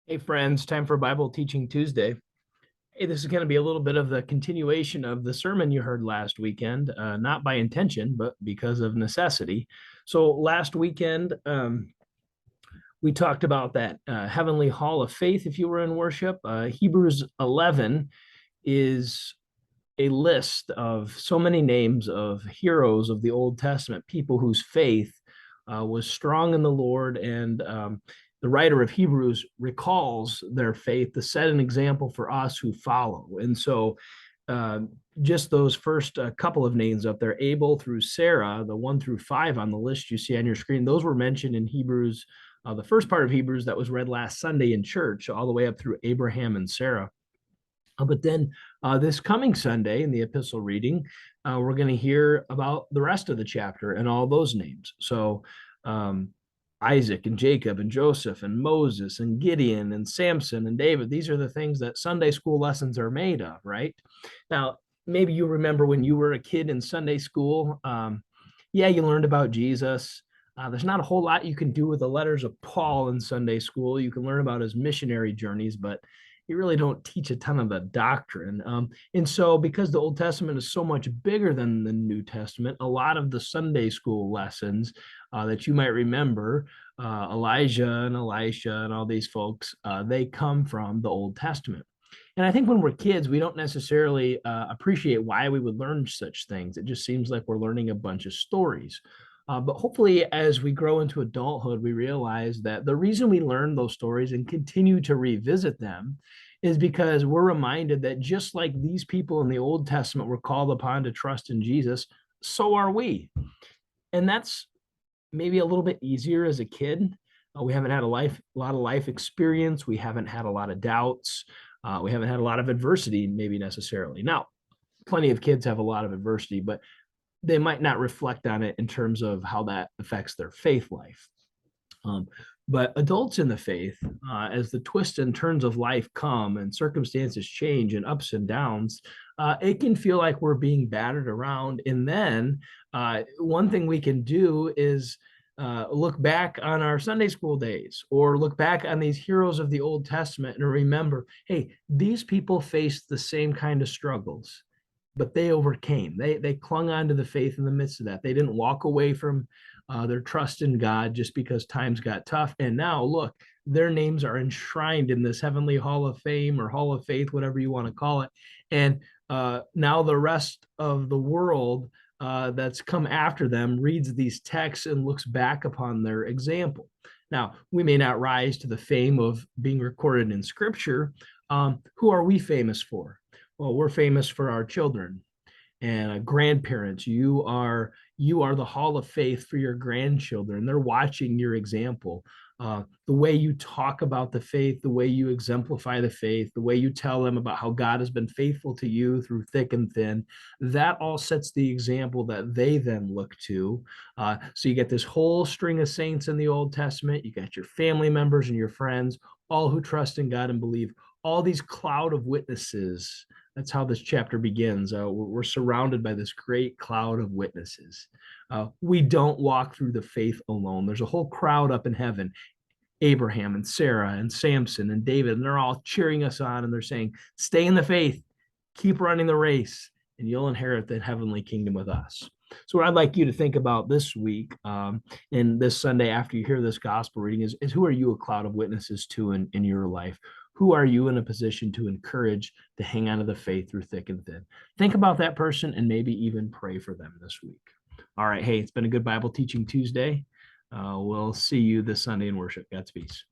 Hey friends, time for Bible Teaching Tuesday. Hey, this is going to be a little bit of the continuation of the sermon you heard last weekend, not by intention, but because of necessity. So last weekend, we talked about that heavenly hall of faith if you were in worship. Hebrews 11 is a list of so many names of heroes of the Old Testament, people whose faith was strong in the Lord. And the writer of Hebrews recalls their faith to set an example for us who follow. And so, uh, just those first couple of names up there, Abel through Sarah, the 1 through 5 on the list you see on your screen, those were mentioned in Hebrews, the first part of Hebrews that was read last Sunday in church, all the way up through Abraham and Sarah. But then this coming Sunday in the epistle reading, we're going to hear about the rest of the chapter and all those names. So um, Isaac and Jacob and Joseph and Moses and Gideon and Samson and David, these are the things that Sunday school lessons are made of, right? Now, maybe you remember when you were a kid in Sunday school. Yeah, you learned about Jesus. There's not a whole lot you can do with the letters of Paul in Sunday school. You can learn about his missionary journeys, but you really don't teach a ton of the doctrine. And so, because the Old Testament is so much bigger than the New Testament, a lot of the Sunday school lessons that you might remember, Elijah and Elisha and all these folks, they come from the Old Testament. And I think when we're kids, we don't necessarily appreciate why we would learn such things. It just seems like we're learning a bunch of stories. But hopefully, as we grow into adulthood, we realize that the reason we learn those stories and continue to revisit them is because we're reminded that just like these people in the Old Testament were called upon to trust in Jesus, so are we. And that's maybe a little bit easier as a kid. We haven't had a lot of life experience. We haven't had a lot of doubts. We haven't had a lot of adversity, maybe necessarily. Now, plenty of kids have a lot of adversity, but they might not reflect on it in terms of how that affects their faith life. Um, but adults in the faith, as the twists and turns of life come and circumstances change and ups and downs, it can feel like we're being battered around. And then one thing we can do is look back on our Sunday school days or look back on these heroes of the Old Testament and remember, hey, these people faced the same kind of struggles, but they overcame. They clung on to the faith in the midst of that. They didn't walk away from their trust in God just because times got tough. And now look, their names are enshrined in this heavenly hall of fame or hall of faith, whatever you want to call it. And now the rest of the world that's come after them reads these texts and looks back upon their example. Now, we may not rise to the fame of being recorded in scripture. Who are we famous for? Well, we're famous for our children and grandparents. You are the hall of faith for your grandchildren. They're watching your example. The way you talk about the faith, the way you exemplify the faith, the way you tell them about how God has been faithful to you through thick and thin, that all sets the example that they then look to. So you get this whole string of saints in the Old Testament. You got your family members and your friends, all who trust in God and believe. All these cloud of witnesses. That's how this chapter begins. We're surrounded by this great cloud of witnesses. We don't walk through the faith alone. There's a whole crowd up in heaven, Abraham and Sarah and Samson and David, and they're all cheering us on and they're saying, stay in the faith, keep running the race, and you'll inherit the heavenly kingdom with us. So, what I'd like you to think about this week and this Sunday after you hear this gospel reading is who are you a cloud of witnesses to in your life? Who are you in a position to encourage to hang on to the faith through thick and thin? Think about that person and maybe even pray for them this week. All right. Hey, it's been a good Bible Teaching Tuesday. We'll see you this Sunday in worship. God's peace.